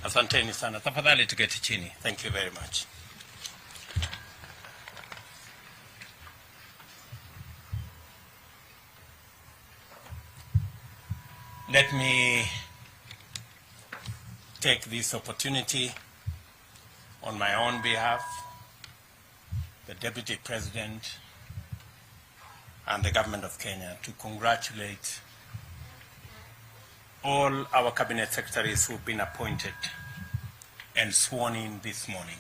Asanteni sana. Tafadhali tuketi chini. Thank you very much. Let me take this opportunity on my own behalf, the Deputy President and the Government of Kenya, to congratulate all our Cabinet Secretaries who've been appointed and sworn in this morning.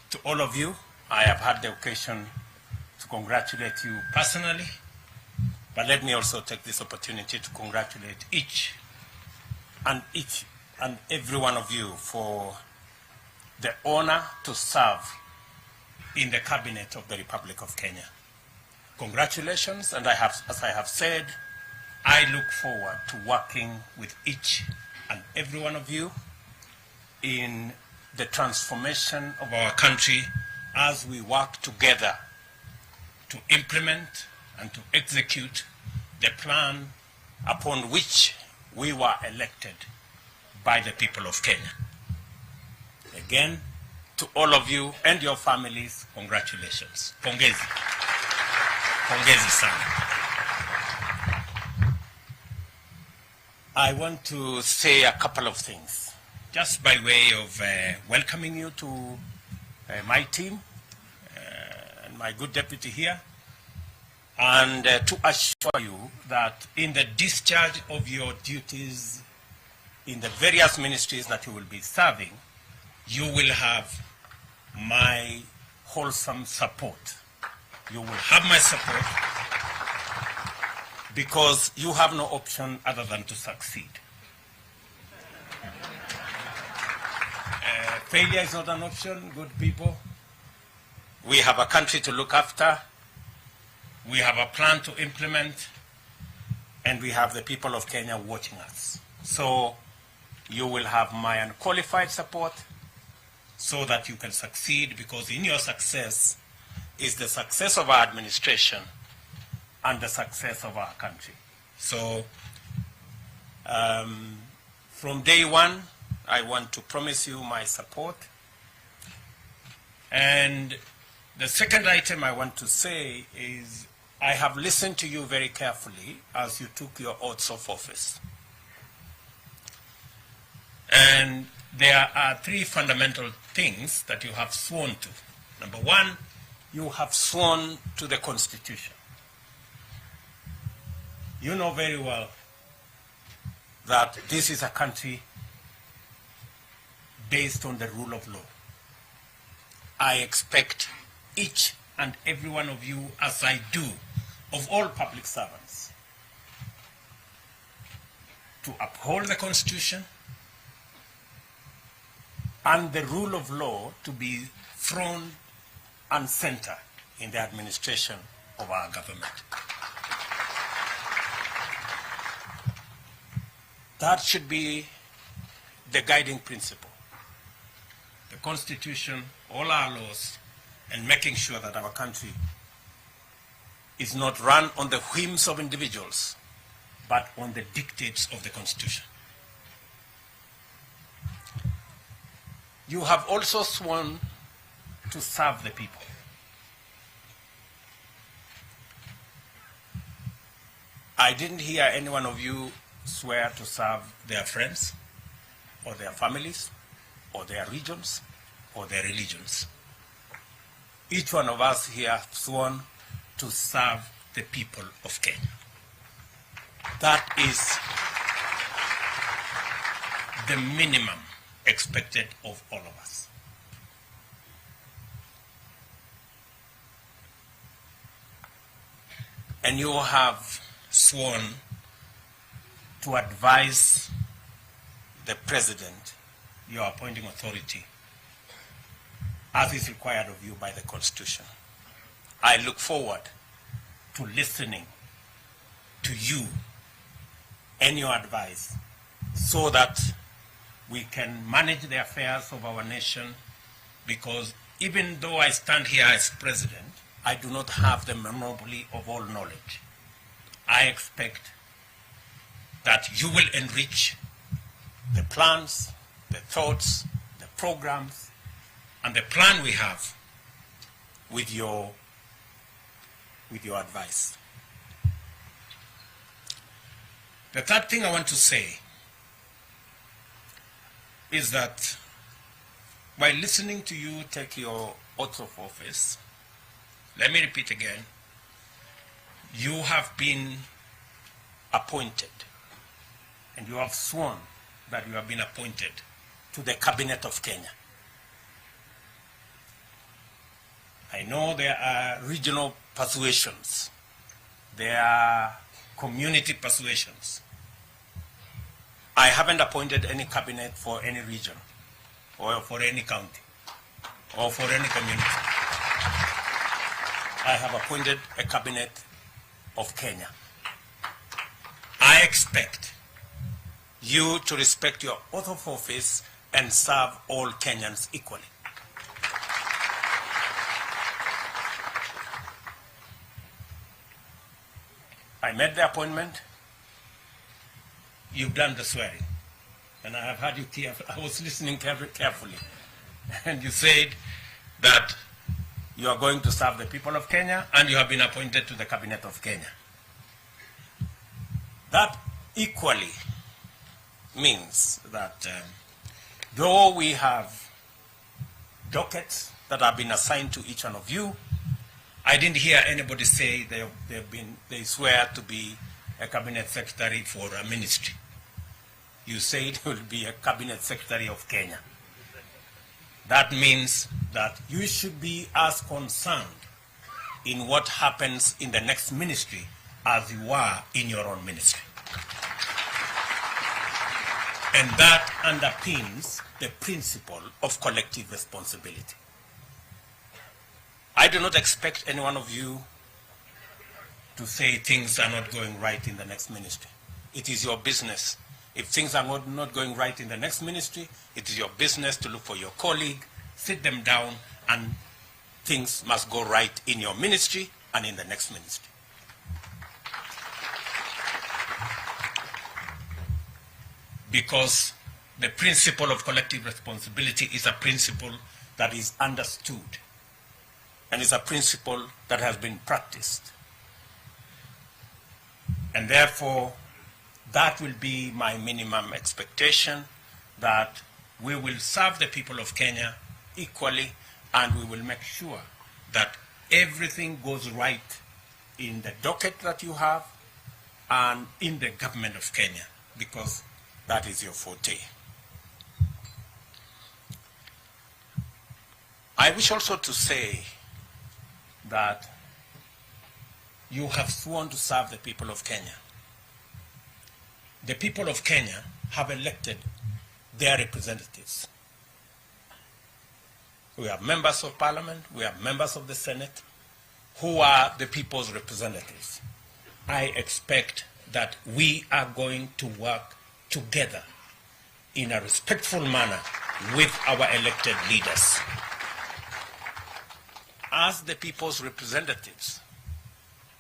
To all of you, I have had the occasion to congratulate you personally, but let me also take this opportunity to congratulate each and every one of you for the honor to serve in the Cabinet of the Republic of Kenya. Congratulations, and as I have said, I look forward to working with each and every one of you in the transformation of our country as we work together to implement and to execute the plan upon which we were elected by the people of Kenya. Again, to all of you and your families, congratulations. Pongezi. Pongezi sana. I want to say a couple of things, just by way of welcoming you to my team and my good deputy here, and to assure you that in the discharge of your duties in the various ministries that you will be serving, you will have my wholesome support. You will have my support because you have no option other than to succeed. Failure is not an option, good people. We have a country to look after. We have a plan to implement. And we have the people of Kenya watching us. So you will have my unqualified support so that you can succeed, because in your success is the success of our administration and the success of our country. So from day one, I want to promise you my support. And the second item I want to say is I have listened to you very carefully as you took your oaths of office. And there are three fundamental things that you have sworn to. Number one, you have sworn to the Constitution. You know very well that this is a country based on the rule of law. I expect each and every one of you, as I do of all public servants, to uphold the Constitution and the rule of law to be front and center in the administration of our government. That should be the guiding principle. The Constitution, all our laws, and making sure that our country is not run on the whims of individuals, but on the dictates of the Constitution. You have also sworn to serve the people. I didn't hear any one of you swear to serve their friends or their families or their regions or their religions. Each one of us here have sworn to serve the people of Kenya. That is the minimum expected of all of us. And you have sworn to advise the President, your appointing authority, as is required of you by the Constitution. I look forward to listening to you and your advice so that we can manage the affairs of our nation, because even though I stand here as President, I do not have the monopoly of all knowledge. I expect that you will enrich the plans the thoughts, the programs, and the plan we have with your advice. The third thing I want to say is that while listening to you take your oath of office, let me repeat again, you have been appointed and you have sworn that you have been appointed to the Cabinet of Kenya. I know there are regional persuasions, there are community persuasions. I haven't appointed any cabinet for any region or for any county or for any community. I have appointed a cabinet of Kenya. I expect you to respect your oath of office and serve all Kenyans equally. I made the appointment. You've done the swearing. And I have heard you carefully. I was listening carefully. And you said that you are going to serve the people of Kenya and you have been appointed to the Cabinet of Kenya. That equally means that though we have dockets that have been assigned to each one of you, I didn't hear anybody say they swear to be a cabinet secretary for a ministry. You said it will be a cabinet secretary of Kenya. That means that you should be as concerned in what happens in the next ministry as you are in your own ministry. And that underpins the principle of collective responsibility. I do not expect any one of you to say things are not going right in the next ministry. It is your business. If things are not going right in the next ministry, it is your business to look for your colleague, sit them down, and things must go right in your ministry and in the next ministry. Because the principle of collective responsibility is a principle that is understood and is a principle that has been practiced. And therefore, that will be my minimum expectation, that we will serve the people of Kenya equally, and we will make sure that everything goes right in the docket that you have and in the government of Kenya, because that is your forte. I wish also to say that you have sworn to serve the people of Kenya. The people of Kenya have elected their representatives. We have members of parliament, we have members of the Senate, who are the people's representatives. I expect that we are going to work together in a respectful manner with our elected leaders. As the people's representatives,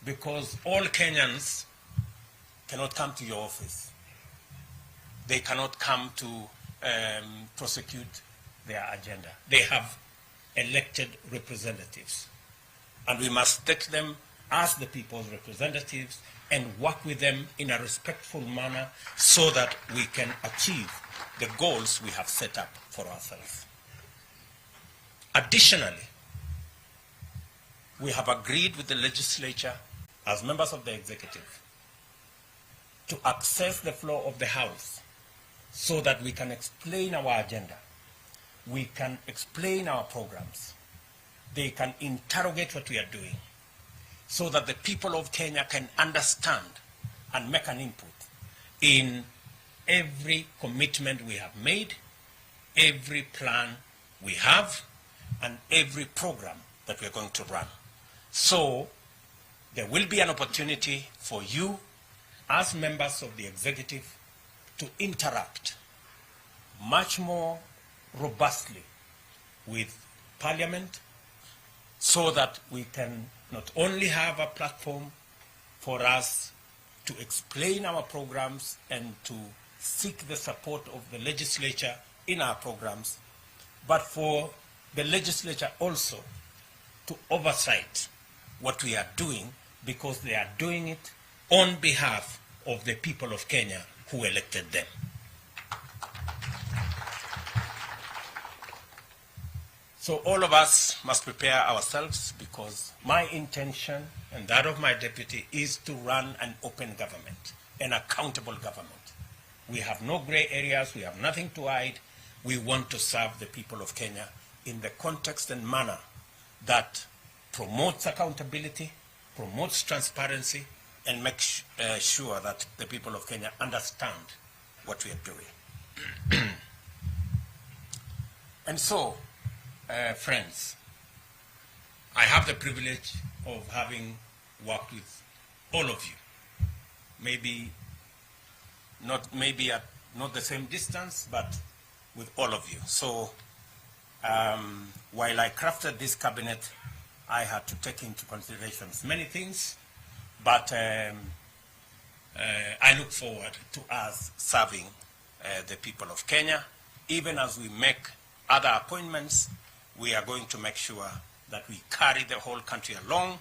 because all Kenyans cannot come to your office. They cannot come to prosecute their agenda. They have elected representatives. And we must take them as the people's representatives and work with them in a respectful manner so that we can achieve the goals we have set up for ourselves. Additionally, we have agreed with the legislature as members of the executive to access the floor of the House so that we can explain our agenda. We can explain our programs. They can interrogate what we are doing so that the people of Kenya can understand and make an input in every commitment we have made, every plan we have, and every program that we're going to run. So there will be an opportunity for you as members of the executive to interact much more robustly with Parliament so that we can not only have a platform for us to explain our programs and to seek the support of the legislature in our programs, but for the legislature also to oversight what we are doing, because they are doing it on behalf of the people of Kenya who elected them. So all of us must prepare ourselves, because my intention and that of my deputy is to run an open government, an accountable government. We have no gray areas, we have nothing to hide. We want to serve the people of Kenya in the context and manner that promotes accountability, promotes transparency, and makes sure that the people of Kenya understand what we are doing. And so, friends, I have the privilege of having worked with all of you. Maybe at not the same distance, but with all of you. So while I crafted this cabinet, I had to take into consideration many things, but I look forward to us serving the people of Kenya. Even as we make other appointments, we are going to make sure that we carry the whole country along,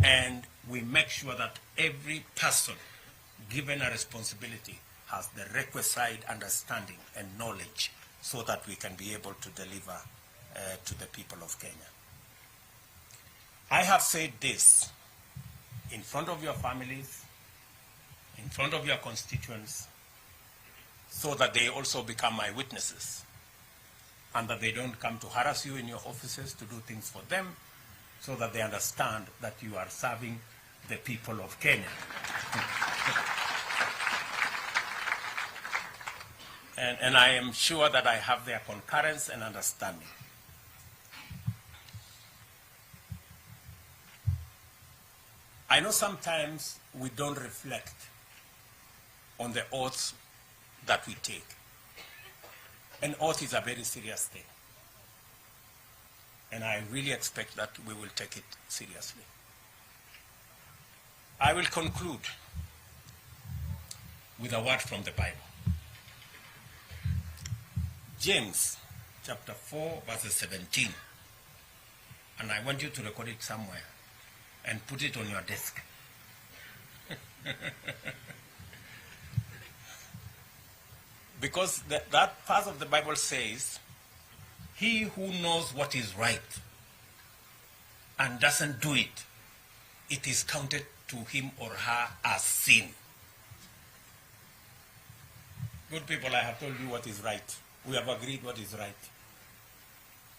and we make sure that every person given a responsibility has the requisite understanding and knowledge so that we can be able to deliver to the people of Kenya. I have said this in front of your families, in front of your constituents, so that they also become my witnesses, and that they don't come to harass you in your offices to do things for them, so that they understand that you are serving the people of Kenya. And I am sure that I have their concurrence and understanding. I know sometimes we don't reflect on the oaths that we take. An oath is a very serious thing. And I really expect that we will take it seriously. I will conclude with a word from the Bible. James chapter 4, verses 17. And I want you to record it somewhere and put it on your desk. Because that part of the Bible says, he who knows what is right and doesn't do it, it is counted to him or her as sin. Good people, I have told you what is right. We have agreed what is right.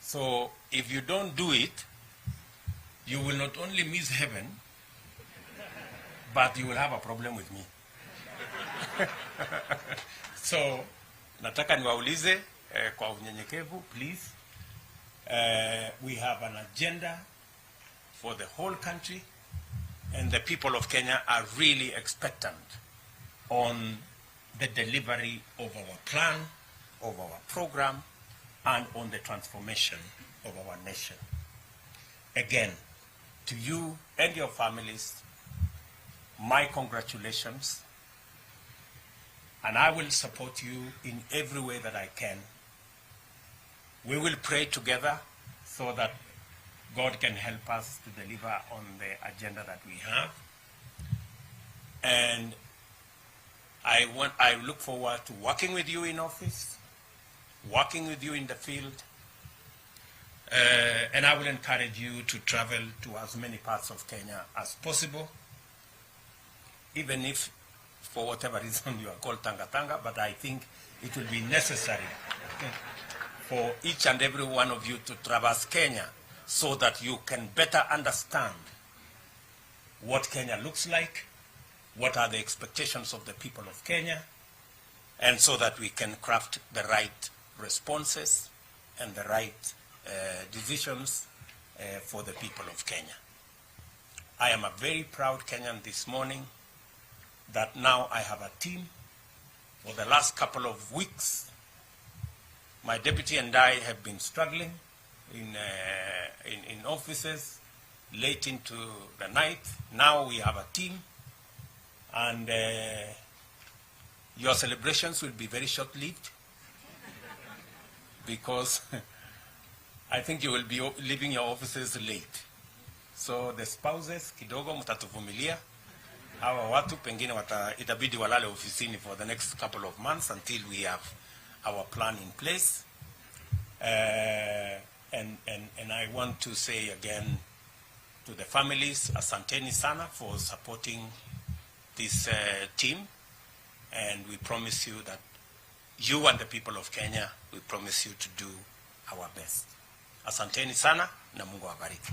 So if you don't do it, you will not only miss heaven, but you will have a problem with me. So nataka niwaulize kwa unyenyekevu, please. We have an agenda for the whole country, and the people of Kenya are really expectant on the delivery of our plan, of our program, and on the transformation of our nation. Again, to you and your families, my congratulations, and I will support you in every way that I can. We will pray together so that God can help us to deliver on the agenda that we have. And I look forward to working with you in office, working with you in the field, and I will encourage you to travel to as many parts of Kenya as possible, even if for whatever reason you are called tangatanga, but I think it will be necessary for each and every one of you to traverse Kenya so that you can better understand what Kenya looks like, what are the expectations of the people of Kenya, and so that we can craft the right responses and the right decisions for the people of Kenya. I am a very proud Kenyan this morning that now I have a team. For the last couple of weeks, my deputy and I have been struggling in offices late into the night. Now we have a team, and your celebrations will be very short-lived. because I think you will be leaving your offices late. So the spouses, kidogo mtatuvumilia. Hawa watu pengine itabidi walale ofisini for the next couple of months until we have our plan in place. And I want to say again to the families, asanteni sana for supporting this team. And we promise you that you and the people of Kenya, we promise you to do our best. Asanteni sana na Mungu awabariki.